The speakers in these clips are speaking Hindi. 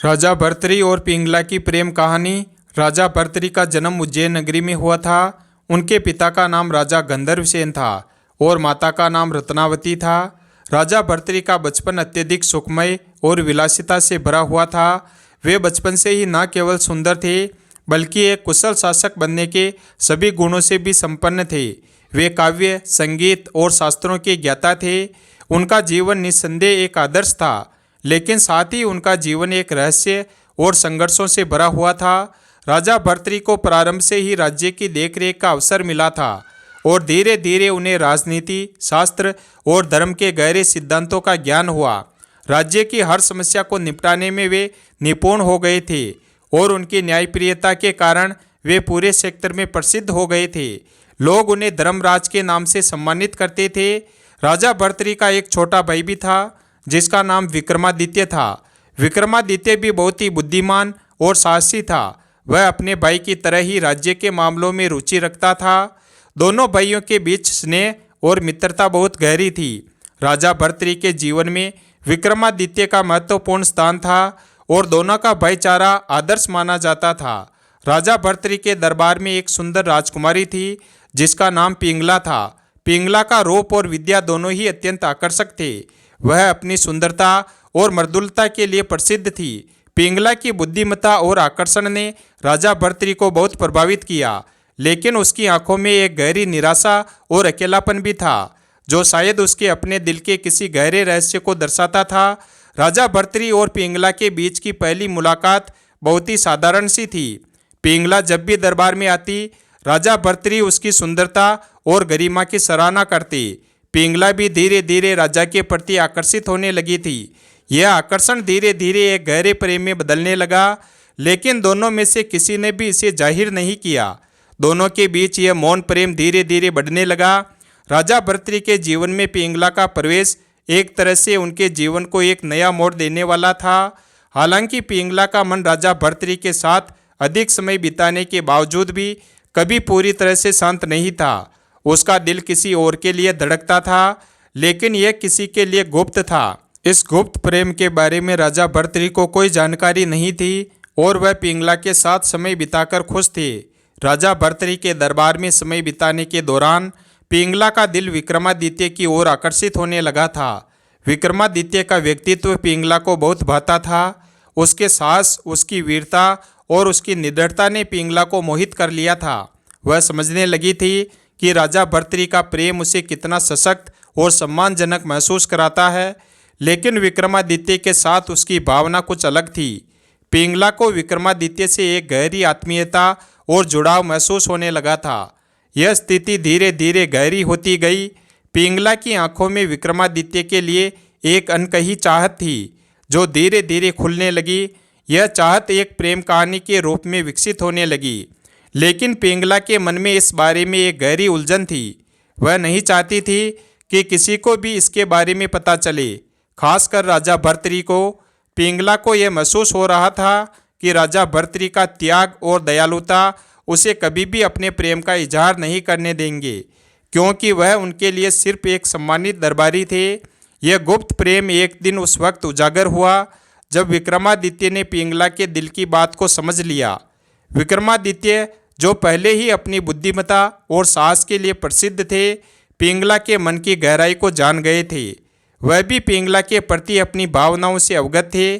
राजा भर्तृहरि और पिंगला की प्रेम कहानी। राजा भर्तृहरि का जन्म उज्जैन नगरी में हुआ था। उनके पिता का नाम राजा गंधर्वसेन था और माता का नाम रत्नावती था। राजा भर्तृहरि का बचपन अत्यधिक सुखमय और विलासिता से भरा हुआ था। वे बचपन से ही न केवल सुंदर थे बल्कि एक कुशल शासक बनने के सभी गुणों से भी संपन्न थे। वे काव्य, संगीत और शास्त्रों के ज्ञाता थे। उनका जीवन निस्संदेह एक आदर्श था, लेकिन साथ ही उनका जीवन एक रहस्य और संघर्षों से भरा हुआ था। राजा भर्तृहरि को प्रारंभ से ही राज्य की देखरेख का अवसर मिला था और धीरे धीरे उन्हें राजनीति, शास्त्र और धर्म के गहरे सिद्धांतों का ज्ञान हुआ। राज्य की हर समस्या को निपटाने में वे निपुण हो गए थे और उनकी न्यायप्रियता के कारण वे पूरे क्षेत्र में प्रसिद्ध हो गए थे। लोग उन्हें धर्मराज के नाम से सम्मानित करते थे। राजा भर्तृहरि का एक छोटा भाई भी था जिसका नाम विक्रमादित्य था। विक्रमादित्य भी बहुत ही बुद्धिमान और साहसी था। वह अपने भाई की तरह ही राज्य के मामलों में रुचि रखता था। दोनों भाइयों के बीच स्नेह और मित्रता बहुत गहरी थी। राजा भर्तृहरि के जीवन में विक्रमादित्य का महत्वपूर्ण स्थान था और दोनों का भाईचारा आदर्श माना जाता था। राजा भर्तृहरि के दरबार में एक सुंदर राजकुमारी थी जिसका नाम पिंगला था। पिंगला का रूप और विद्या दोनों ही अत्यंत आकर्षक थे। वह अपनी सुंदरता और मृदुलता के लिए प्रसिद्ध थी। पिंगला की बुद्धिमत्ता और आकर्षण ने राजा भर्तृहरि को बहुत प्रभावित किया, लेकिन उसकी आंखों में एक गहरी निराशा और अकेलापन भी था जो शायद उसके अपने दिल के किसी गहरे रहस्य को दर्शाता था। राजा भर्तृहरि और पिंगला के बीच की पहली मुलाकात बहुत ही साधारण सी थी। पिंगला जब भी दरबार में आती, राजा भर्तृहरि उसकी सुंदरता और गरिमा की सराहना करते। पिंगला भी धीरे धीरे राजा के प्रति आकर्षित होने लगी थी। यह आकर्षण धीरे धीरे एक गहरे प्रेम में बदलने लगा, लेकिन दोनों में से किसी ने भी इसे जाहिर नहीं किया। दोनों के बीच यह मौन प्रेम धीरे धीरे बढ़ने लगा। राजा भर्तृहरि के जीवन में पिंगला का प्रवेश एक तरह से उनके जीवन को एक नया मोड़ देने वाला था। हालांकि पिंगला का मन राजा भर्तृहरि के साथ अधिक समय बिताने के बावजूद भी कभी पूरी तरह से शांत नहीं था। उसका दिल किसी और के लिए धड़कता था, लेकिन यह किसी के लिए गुप्त था। इस गुप्त प्रेम के बारे में राजा भर्तृहरि को कोई जानकारी नहीं थी और वह पिंगला के साथ समय बिताकर खुश थे। राजा भर्तृहरि के दरबार में समय बिताने के दौरान पिंगला का दिल विक्रमादित्य की ओर आकर्षित होने लगा था। विक्रमादित्य का व्यक्तित्व पिंगला को बहुत भाता था। उसके साहस, उसकी वीरता और उसकी निडरता ने पिंगला को मोहित कर लिया था। वह समझने लगी थी कि राजा भर्तृहरि का प्रेम उसे कितना सशक्त और सम्मानजनक महसूस कराता है, लेकिन विक्रमादित्य के साथ उसकी भावना कुछ अलग थी। पिंगला को विक्रमादित्य से एक गहरी आत्मीयता और जुड़ाव महसूस होने लगा था। यह स्थिति धीरे धीरे गहरी होती गई। पिंगला की आंखों में विक्रमादित्य के लिए एक अनकही चाहत थी जो धीरे धीरे खुलने लगी। यह चाहत एक प्रेम कहानी के रूप में विकसित होने लगी, लेकिन पिंगला के मन में इस बारे में एक गहरी उलझन थी। वह नहीं चाहती थी कि किसी को भी इसके बारे में पता चले, खासकर राजा भर्तृहरि को। पिंगला को यह महसूस हो रहा था कि राजा भर्तृहरि का त्याग और दयालुता उसे कभी भी अपने प्रेम का इजहार नहीं करने देंगे, क्योंकि वह उनके लिए सिर्फ एक सम्मानित दरबारी थे। यह गुप्त प्रेम एक दिन उस वक्त उजागर हुआ जब विक्रमादित्य ने पिंगला के दिल की बात को समझ लिया। विक्रमादित्य, जो पहले ही अपनी बुद्धिमत्ता और साहस के लिए प्रसिद्ध थे, पिंगला के मन की गहराई को जान गए थे। वह भी पिंगला के प्रति अपनी भावनाओं से अवगत थे,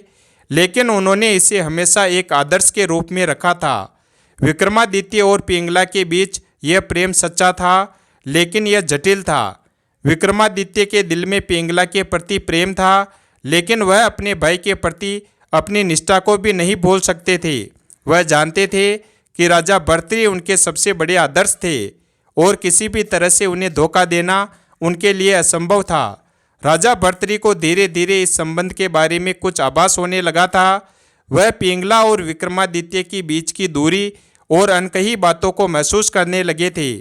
लेकिन उन्होंने इसे हमेशा एक आदर्श के रूप में रखा था। विक्रमादित्य और पिंगला के बीच यह प्रेम सच्चा था, लेकिन यह जटिल था। विक्रमादित्य के दिल में पिंगला के प्रति प्रेम था, लेकिन वह अपने भाई के प्रति अपनी निष्ठा को भी नहीं भूल सकते थे। वह जानते थे कि राजा भर्तृहरि उनके सबसे बड़े आदर्श थे और किसी भी तरह से उन्हें धोखा देना उनके लिए असंभव था। राजा भर्तृहरि को धीरे धीरे इस संबंध के बारे में कुछ आभास होने लगा था। वह पिंगला और विक्रमादित्य के बीच की दूरी और अनकही बातों को महसूस करने लगे थे।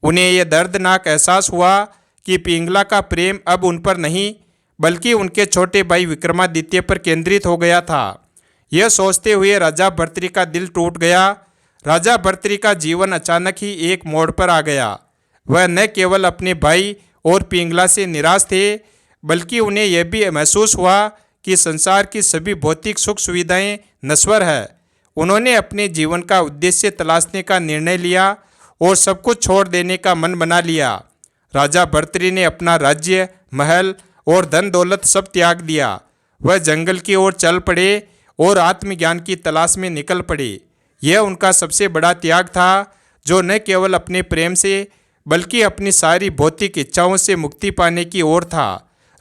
उन्हें यह दर्दनाक एहसास हुआ कि पिंगला का प्रेम अब उन पर नहीं बल्कि उनके छोटे भाई विक्रमादित्य पर केंद्रित हो गया था। यह सोचते हुए राजा भर्तृहरि का दिल टूट गया। राजा भर्तृहरि का जीवन अचानक ही एक मोड़ पर आ गया। वह न केवल अपने भाई और पिंगला से निराश थे, बल्कि उन्हें यह भी महसूस हुआ कि संसार की सभी भौतिक सुख सुविधाएं नश्वर है। उन्होंने अपने जीवन का उद्देश्य तलाशने का निर्णय लिया और सब कुछ छोड़ देने का मन बना लिया। राजा भर्तृहरि ने अपना राज्य, महल और धन दौलत सब त्याग दिया। वह जंगल की ओर चल पड़े और आत्मज्ञान की तलाश में निकल पड़े। यह उनका सबसे बड़ा त्याग था, जो न केवल अपने प्रेम से बल्कि अपनी सारी भौतिक इच्छाओं से मुक्ति पाने की ओर था।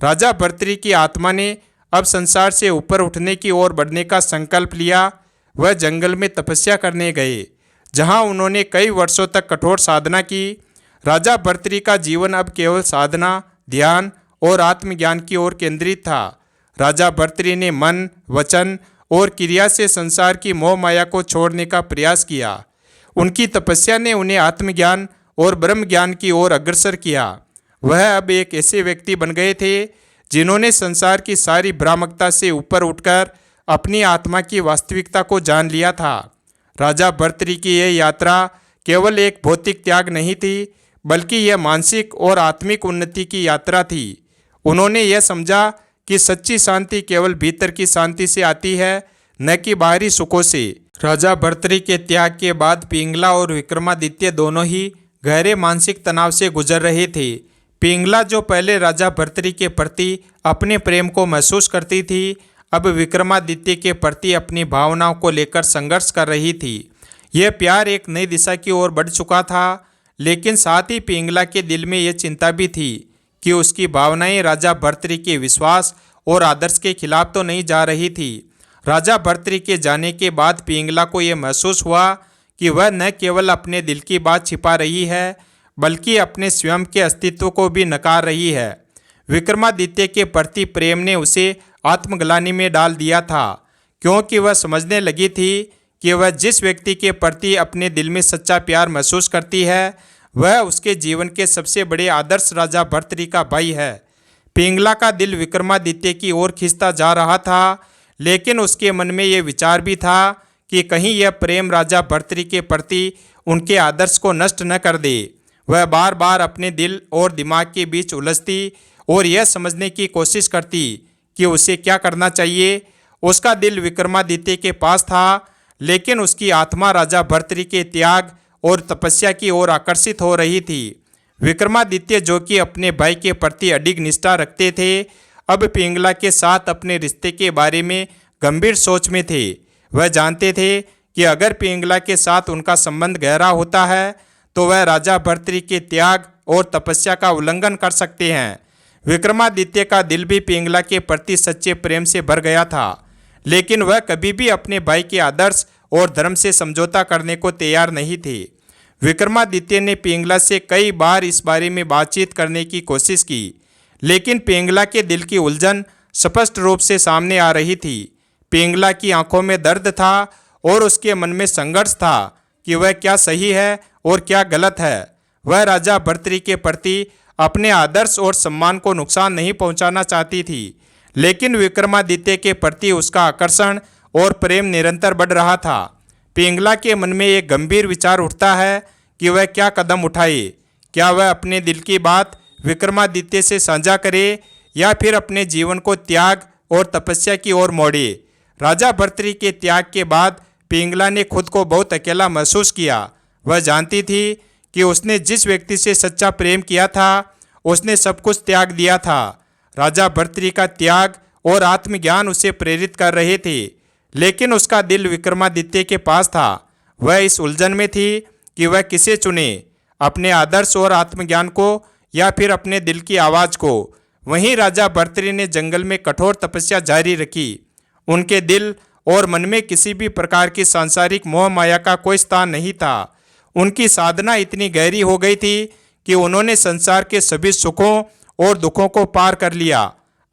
राजा भर्तृहरि की आत्मा ने अब संसार से ऊपर उठने की ओर बढ़ने का संकल्प लिया। वह जंगल में तपस्या करने गए, जहां उन्होंने कई वर्षों तक कठोर साधना की। राजा भर्तृहरि का जीवन अब केवल साधना, ध्यान और आत्मज्ञान की ओर केंद्रित था। राजा भर्तृहरि ने मन, वचन और क्रिया से संसार की मोह माया को छोड़ने का प्रयास किया। उनकी तपस्या ने उन्हें आत्मज्ञान और ब्रह्म ज्ञान की ओर अग्रसर किया। वह अब एक ऐसे व्यक्ति बन गए थे जिन्होंने संसार की सारी भ्रामकता से ऊपर उठकर अपनी आत्मा की वास्तविकता को जान लिया था। राजा भर्तृहरि की यह यात्रा केवल एक भौतिक त्याग नहीं थी, बल्कि यह मानसिक और आत्मिक उन्नति की यात्रा थी। उन्होंने यह समझा कि सच्ची शांति केवल भीतर की शांति से आती है, न कि बाहरी सुखों से। राजा भर्तृहरि के त्याग के बाद पिंगला और विक्रमादित्य दोनों ही गहरे मानसिक तनाव से गुजर रहे थे। पिंगला, जो पहले राजा भर्तृहरि के प्रति अपने प्रेम को महसूस करती थी, अब विक्रमादित्य के प्रति अपनी भावनाओं को लेकर संघर्ष कर रही थी। यह प्यार एक नई दिशा की ओर बढ़ चुका था, लेकिन साथ ही पिंगला के दिल में यह चिंता भी थी कि उसकी भावनाएं राजा भर्तृहरि के विश्वास और आदर्श के खिलाफ तो नहीं जा रही थी। राजा भर्तृहरि के जाने के बाद पिंगला को यह महसूस हुआ कि वह न केवल अपने दिल की बात छिपा रही है, बल्कि अपने स्वयं के अस्तित्व को भी नकार रही है। विक्रमादित्य के प्रति प्रेम ने उसे आत्मग्लानि में डाल दिया था, क्योंकि वह समझने लगी थी कि वह जिस व्यक्ति के प्रति अपने दिल में सच्चा प्यार महसूस करती है, वह उसके जीवन के सबसे बड़े आदर्श राजा भर्तृहरि का भाई है। पिंगला का दिल विक्रमादित्य की ओर खिंचता जा रहा था, लेकिन उसके मन में यह विचार भी था कि कहीं यह प्रेम राजा भर्तृहरि के प्रति उनके आदर्श को नष्ट न कर दे। वह बार बार अपने दिल और दिमाग के बीच उलझती और यह समझने की कोशिश करती कि उसे क्या करना चाहिए। उसका दिल विक्रमादित्य के पास था, लेकिन उसकी आत्मा राजा भर्तृहरि के त्याग और तपस्या की ओर आकर्षित हो रही थी। विक्रमादित्य, जो कि अपने भाई के प्रति अडिग निष्ठा रखते थे, अब पिंगला के साथ अपने रिश्ते के बारे में गंभीर सोच में थे। वह जानते थे कि अगर पिंगला के साथ उनका संबंध गहरा होता है तो वह राजा भर्तृहरि के त्याग और तपस्या का उल्लंघन कर सकते हैं। विक्रमादित्य का दिल भी पिंगला के प्रति सच्चे प्रेम से भर गया था, लेकिन वह कभी भी अपने भाई के आदर्श और धर्म से समझौता करने को तैयार नहीं थे। विक्रमादित्य ने पिंगला से कई बार इस बारे में बातचीत करने की कोशिश की, लेकिन पिंगला के दिल की उलझन स्पष्ट रूप से सामने आ रही थी। पिंगला की आंखों में दर्द था और उसके मन में संघर्ष था कि वह क्या सही है और क्या गलत है। वह राजा भर्तृहरि के प्रति अपने आदर्श और सम्मान को नुकसान नहीं पहुंचाना चाहती थी, लेकिन विक्रमादित्य के प्रति उसका आकर्षण और प्रेम निरंतर बढ़ रहा था। पिंगला के मन में एक गंभीर विचार उठता है कि वह क्या कदम उठाए। क्या वह अपने दिल की बात विक्रमादित्य से साझा करे या फिर अपने जीवन को त्याग और तपस्या की ओर मोड़े। राजा भर्तृहरि के त्याग के बाद पिंगला ने खुद को बहुत अकेला महसूस किया। वह जानती थी कि उसने जिस व्यक्ति से सच्चा प्रेम किया था, उसने सब कुछ त्याग दिया था। राजा भर्तृहरि का त्याग और आत्मज्ञान उसे प्रेरित कर रहे थे, लेकिन उसका दिल विक्रमादित्य के पास था। वह इस उलझन में थी कि वह किसे चुने, अपने आदर्श और आत्मज्ञान को या फिर अपने दिल की आवाज़ को। वहीं राजा भर्तृहरि ने जंगल में कठोर तपस्या जारी रखी। उनके दिल और मन में किसी भी प्रकार की सांसारिक मोह माया का कोई स्थान नहीं था। उनकी साधना इतनी गहरी हो गई थी कि उन्होंने संसार के सभी सुखों और दुखों को पार कर लिया।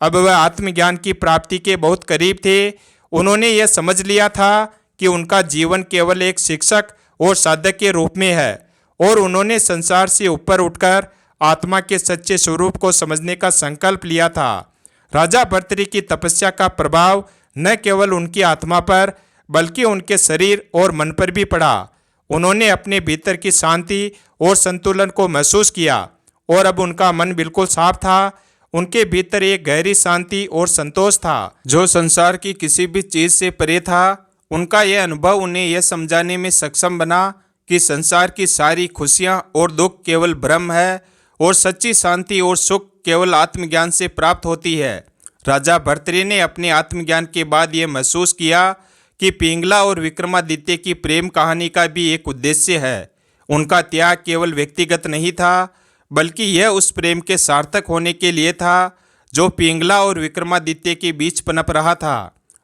अब वह आत्मज्ञान की प्राप्ति के बहुत करीब थे। उन्होंने यह समझ लिया था कि उनका जीवन केवल एक शिक्षक और साधक के रूप में है, और उन्होंने संसार से ऊपर उठकर आत्मा के सच्चे स्वरूप को समझने का संकल्प लिया था। राजा भर्तृहरि की तपस्या का प्रभाव न केवल उनकी आत्मा पर बल्कि उनके शरीर और मन पर भी पड़ा। उन्होंने अपने भीतर की शांति और संतुलन को महसूस किया और अब उनका मन बिल्कुल साफ था उनके भीतर एक गहरी शांति और संतोष था जो संसार की किसी भी चीज से परे था। उनका यह अनुभव उन्हें यह समझाने में सक्षम बना कि संसार की सारी खुशियां और दुख केवल भ्रम है और सच्ची शांति और सुख केवल आत्मज्ञान से प्राप्त होती है। राजा भर्तृहरि ने अपने आत्मज्ञान के बाद यह महसूस किया कि पिंगला और विक्रमादित्य की प्रेम कहानी का भी एक उद्देश्य है। उनका त्याग केवल व्यक्तिगत नहीं था, बल्कि यह उस प्रेम के सार्थक होने के लिए था जो पिंगला और विक्रमादित्य के बीच पनप रहा था।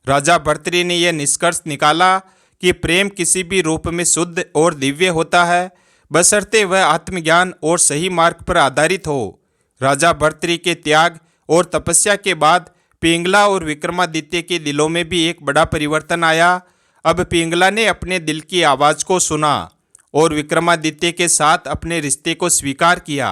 राजा भर्तृहरि ने यह निष्कर्ष निकाला कि प्रेम किसी भी रूप में शुद्ध और दिव्य होता है, बशर्ते वह आत्मज्ञान और सही मार्ग पर आधारित हो। राजा भर्तृहरि के त्याग और तपस्या के बाद पिंगला और विक्रमादित्य के दिलों में भी एक बड़ा परिवर्तन आया। अब पिंगला ने अपने दिल की आवाज़ को सुना और विक्रमादित्य के साथ अपने रिश्ते को स्वीकार किया।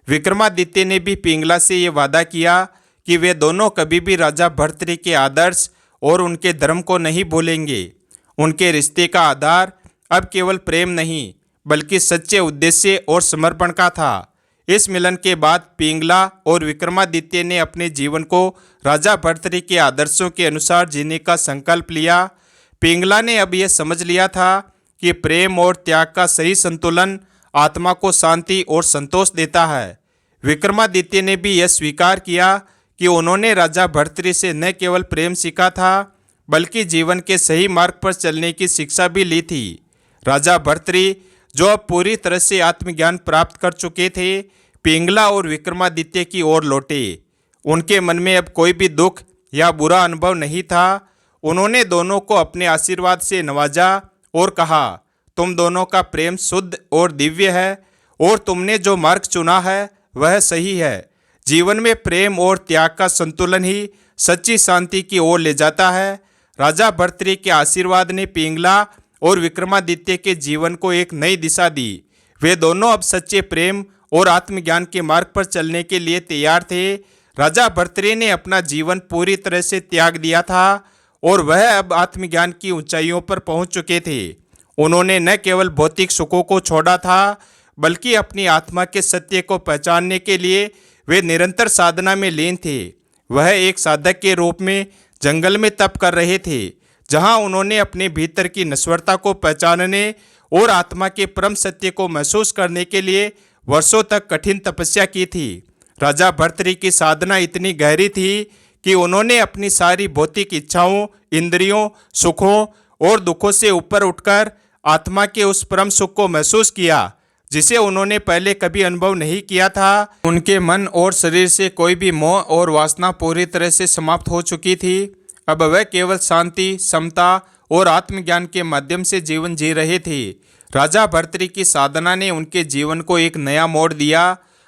विक्रमादित्य ने भी पिंगला से ये वादा किया कि वे दोनों कभी भी राजा भर्तृहरि के आदर्श और उनके धर्म को नहीं भूलेंगे। उनके रिश्ते का आधार अब केवल प्रेम नहीं, बल्कि सच्चे उद्देश्य और समर्पण का था। इस मिलन के बाद पिंगला और विक्रमादित्य ने अपने जीवन को राजा भर्तृहरि के आदर्शों के अनुसार जीने का संकल्प लिया। पिंगला ने अब यह समझ लिया था कि प्रेम और त्याग का सही संतुलन आत्मा को शांति और संतोष देता है। विक्रमादित्य ने भी यह स्वीकार किया कि उन्होंने राजा भर्तृहरि से न केवल प्रेम सीखा था, बल्कि जीवन के सही मार्ग पर चलने की शिक्षा भी ली थी। राजा भर्तृहरि जो अब पूरी तरह से आत्मज्ञान प्राप्त कर चुके थे, पिंगला और विक्रमादित्य की ओर लौटे। उनके मन में अब कोई भी दुख या बुरा अनुभव नहीं था। उन्होंने दोनों को अपने आशीर्वाद से नवाजा और कहा, तुम दोनों का प्रेम शुद्ध और दिव्य है और तुमने जो मार्ग चुना है वह सही है। जीवन में प्रेम और त्याग का संतुलन ही सच्ची शांति की ओर ले जाता है। राजा भर्तृहरि के आशीर्वाद ने पिंगला और विक्रमादित्य के जीवन को एक नई दिशा दी। वे दोनों अब सच्चे प्रेम और आत्मज्ञान के मार्ग पर चलने के लिए तैयार थे। राजा भर्तृहरि ने अपना जीवन पूरी तरह से त्याग दिया था और वह अब आत्मज्ञान की ऊंचाइयों पर पहुंच चुके थे। उन्होंने न केवल भौतिक सुखों को छोड़ा था, बल्कि अपनी आत्मा के सत्य को पहचानने के लिए वे निरंतर साधना में लीन थे। वह एक साधक के रूप में जंगल में तप कर रहे थे, जहां उन्होंने अपने भीतर की नश्वरता को पहचानने और आत्मा के परम सत्य को महसूस करने के लिए वर्षों तक कठिन तपस्या की थी। राजा भर्तृहरि की साधना इतनी गहरी थी कि उन्होंने अपनी सारी भौतिक इच्छाओं, इंद्रियों, सुखों और दुखों से ऊपर उठकर आत्मा के उस परम सुख को महसूस किया जिसे उन्होंने पहले कभी अनुभव नहीं किया था। उनके मन और शरीर से कोई भी मोह और वासना पूरी तरह से समाप्त हो चुकी थी। अब वह केवल शांति, समता और आत्मज्ञान के माध्यम से जीवन जी रहे थे। राजा भर्तृहरि की साधना ने उनके जीवन को एक नया मोड़ दिया।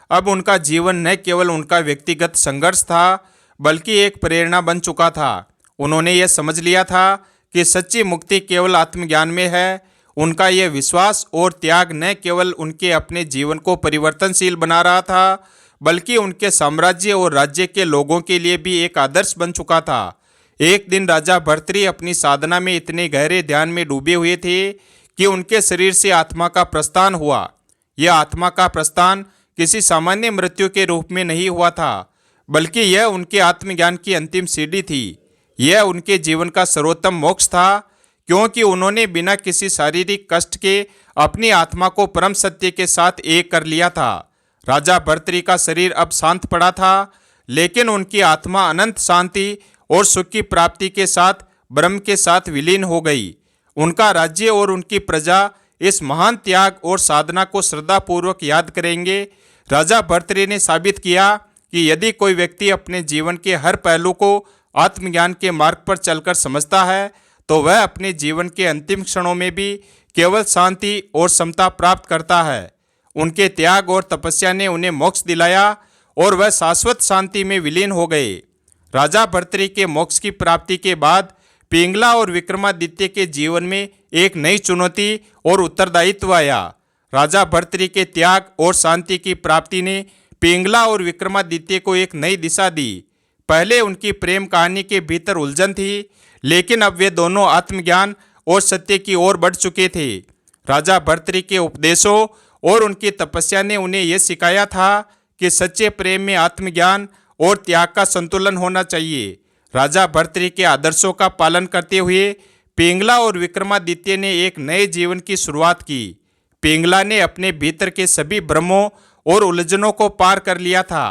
अब उनका जीवन न केवल उनका व्यक्तिगत संघर्ष था, बल्कि एक प्रेरणा बन चुका था। उन्होंने यह समझ लिया था कि सच्ची मुक्ति केवल आत्मज्ञान में है। उनका यह विश्वास और त्याग न केवल उनके अपने जीवन को परिवर्तनशील बना रहा था, बल्कि उनके साम्राज्य और राज्य के लोगों के लिए भी एक आदर्श बन चुका था। एक दिन राजा भर्तृहरि अपनी साधना में इतने गहरे ध्यान में डूबे हुए थे कि उनके शरीर से आत्मा का प्रस्थान हुआ। यह आत्मा का प्रस्थान किसी सामान्य मृत्यु के रूप में नहीं हुआ था, बल्कि यह उनके आत्मज्ञान की अंतिम सीढ़ी थी। यह उनके जीवन का सर्वोत्तम मोक्ष था, क्योंकि उन्होंने बिना किसी शारीरिक कष्ट के अपनी आत्मा को परम सत्य के साथ एक कर लिया था। राजा भर्तृहरि का शरीर अब शांत पड़ा था, लेकिन उनकी आत्मा अनंत शांति और सुख की प्राप्ति के साथ ब्रह्म के साथ विलीन हो गई। उनका राज्य और उनकी प्रजा इस महान त्याग और साधना को श्रद्धापूर्वक याद करेंगे। राजा भर्तृहरि ने साबित किया कि यदि कोई व्यक्ति अपने जीवन के हर पहलू को आत्मज्ञान के मार्ग पर चलकर समझता है, तो वह अपने जीवन के अंतिम क्षणों में भी केवल शांति और समता प्राप्त करता है। उनके त्याग और तपस्या ने उन्हें मोक्ष दिलाया और वह शाश्वत शांति में विलीन हो गए। राजा भर्तृहरि के मोक्ष की प्राप्ति के बाद पिंगला और विक्रमादित्य के जीवन में एक नई चुनौती और उत्तरदायित्व आया। राजा भर्तृहरि के त्याग और शांति की प्राप्ति ने पिंगला और विक्रमादित्य को एक नई दिशा दी। पहले उनकी प्रेम कहानी के भीतर उलझन थी, लेकिन अब वे दोनों आत्मज्ञान और सत्य की ओर बढ़ चुके थे। राजा भर्तृहरि के उपदेशों और उनकी तपस्या ने उन्हें यह सिखाया था कि सच्चे प्रेम में आत्मज्ञान और त्याग का संतुलन होना चाहिए। राजा भर्तृहरि के आदर्शों का पालन करते हुए पिंगला और विक्रमादित्य ने एक नए जीवन की शुरुआत की। पिंगला ने अपने भीतर के सभी भ्रमों और उलझनों को पार कर लिया था।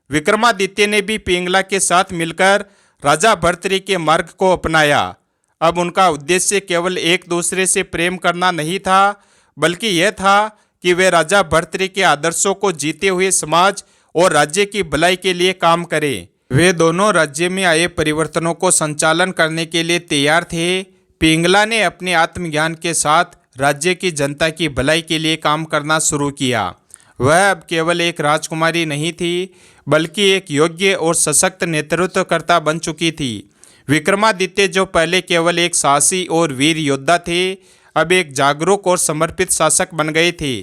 विक्रमादित्य ने भी पिंगला के साथ मिलकर राजा भर्तृहरि के मार्ग को अपनाया। अब उनका उद्देश्य केवल एक दूसरे से प्रेम करना नहीं था, बल्कि यह था कि वे राजा भर्तृहरि के आदर्शों को जीते हुए समाज और राज्य की भलाई के लिए काम करें। वे दोनों राज्य में आए परिवर्तनों को संचालन करने के लिए तैयार थे। पिंगला ने अपने आत्मज्ञान के साथ राज्य की जनता की भलाई के लिए काम करना शुरू किया। वह अब केवल एक राजकुमारी नहीं थी, बल्कि एक योग्य और सशक्त नेतृत्वकर्ता बन चुकी थी। विक्रमादित्य, जो पहले केवल एक साहसी और वीर योद्धा थे, अब एक जागरूक और समर्पित शासक बन गए थे।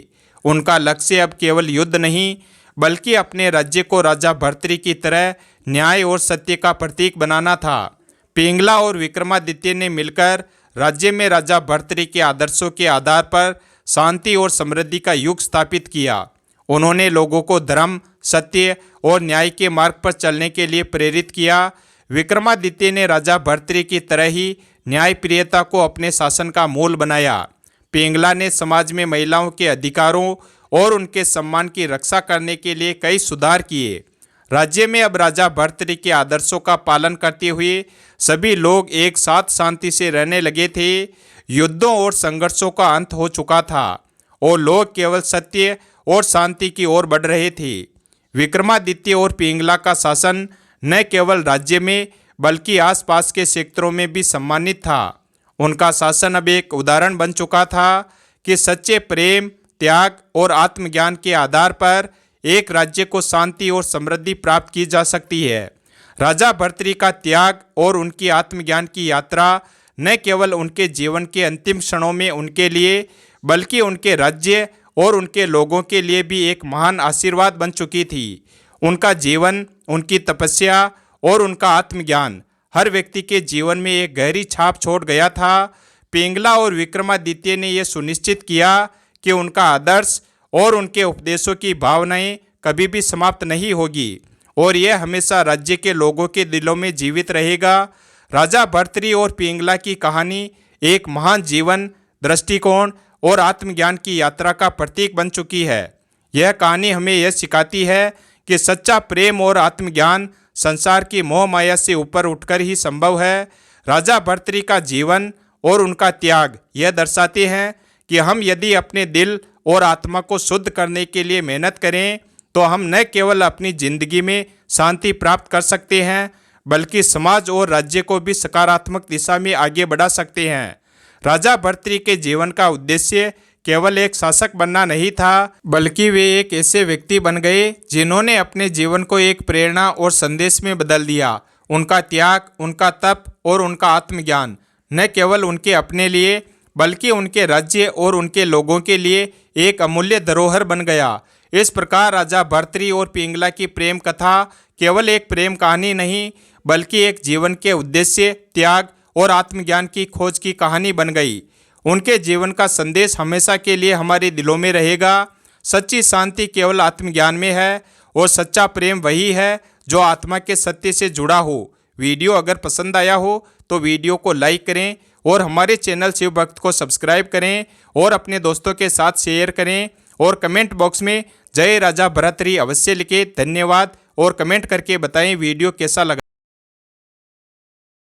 उनका लक्ष्य अब केवल युद्ध नहीं, बल्कि अपने राज्य को राजा भर्तृहरि की तरह न्याय और सत्य का प्रतीक बनाना था। पिंगला और विक्रमादित्य ने मिलकर राज्य में राजा भर्तृहरि के आदर्शों के आधार पर शांति और समृद्धि का युग स्थापित किया। उन्होंने लोगों को धर्म, सत्य और न्याय के मार्ग पर चलने के लिए प्रेरित किया। विक्रमादित्य ने राजा भर्तृहरि की तरह ही न्यायप्रियता को अपने शासन का मूल बनाया। पिंगला ने समाज में महिलाओं के अधिकारों और उनके सम्मान की रक्षा करने के लिए कई सुधार किए। राज्य में अब राजा भर्तृहरि के आदर्शों का पालन करते हुए सभी लोग एक साथ शांति से रहने लगे थे। युद्धों और संघर्षों का अंत हो चुका था और लोग केवल सत्य और शांति की ओर बढ़ रहे थे। विक्रमादित्य और पिंगला का शासन न केवल राज्य में बल्कि आसपास के क्षेत्रों में भी सम्मानित था। उनका शासन अब एक उदाहरण बन चुका था कि सच्चे प्रेम, त्याग और आत्मज्ञान के आधार पर एक राज्य को शांति और समृद्धि प्राप्त की जा सकती है। राजा भर्तृहरि का त्याग और उनकी आत्मज्ञान की यात्रा न केवल उनके जीवन के अंतिम क्षणों में उनके लिए, बल्कि उनके राज्य और उनके लोगों के लिए भी एक महान आशीर्वाद बन चुकी थी। उनका जीवन, उनकी तपस्या और उनका आत्मज्ञान हर व्यक्ति के जीवन में एक गहरी छाप छोड़ गया था। पिंगला और विक्रमादित्य ने यह सुनिश्चित किया कि उनका आदर्श और उनके उपदेशों की भावनाएं कभी भी समाप्त नहीं होगी और यह हमेशा राज्य के लोगों के दिलों में जीवित रहेगा। राजा भर्तृहरि और पिंगला की कहानी एक महान जीवन, दृष्टिकोण और आत्मज्ञान की यात्रा का प्रतीक बन चुकी है। यह कहानी हमें यह सिखाती है कि सच्चा प्रेम और आत्मज्ञान संसार की मोह माया से ऊपर उठकर ही संभव है। राजा भर्तृहरि का जीवन और उनका त्याग यह दर्शाते हैं कि हम यदि अपने दिल और आत्मा को शुद्ध करने के लिए मेहनत करें तो हम न केवल अपनी जिंदगी में शांति प्राप्त कर सकते हैं, बल्कि समाज और राज्य को भी सकारात्मक दिशा में आगे बढ़ा सकते हैं। राजा भर्तृहरि के जीवन का उद्देश्य केवल एक शासक बनना नहीं था, बल्कि वे एक ऐसे व्यक्ति बन गए जिन्होंने अपने जीवन को एक प्रेरणा और संदेश में बदल दिया। उनका त्याग, उनका तप और उनका आत्मज्ञान न केवल उनके अपने लिए, बल्कि उनके राज्य और उनके लोगों के लिए एक अमूल्य धरोहर बन गया। इस प्रकार राजा भर्तृहरि और पिंगला की प्रेम कथा केवल एक प्रेम कहानी नहीं, बल्कि एक जीवन के उद्देश्य, त्याग और आत्मज्ञान की खोज की कहानी बन गई। उनके जीवन का संदेश हमेशा के लिए हमारे दिलों में रहेगा। सच्ची शांति केवल आत्मज्ञान में है और सच्चा प्रेम वही है जो आत्मा के सत्य से जुड़ा हो। वीडियो अगर पसंद आया हो तो वीडियो को लाइक करें और हमारे चैनल शिव भक्त को सब्सक्राइब करें और अपने दोस्तों के साथ शेयर करें और कमेंट बॉक्स में जय राजा भर्तृहरि अवश्य लिखें। धन्यवाद और कमेंट करके बताएं वीडियो कैसा लगा।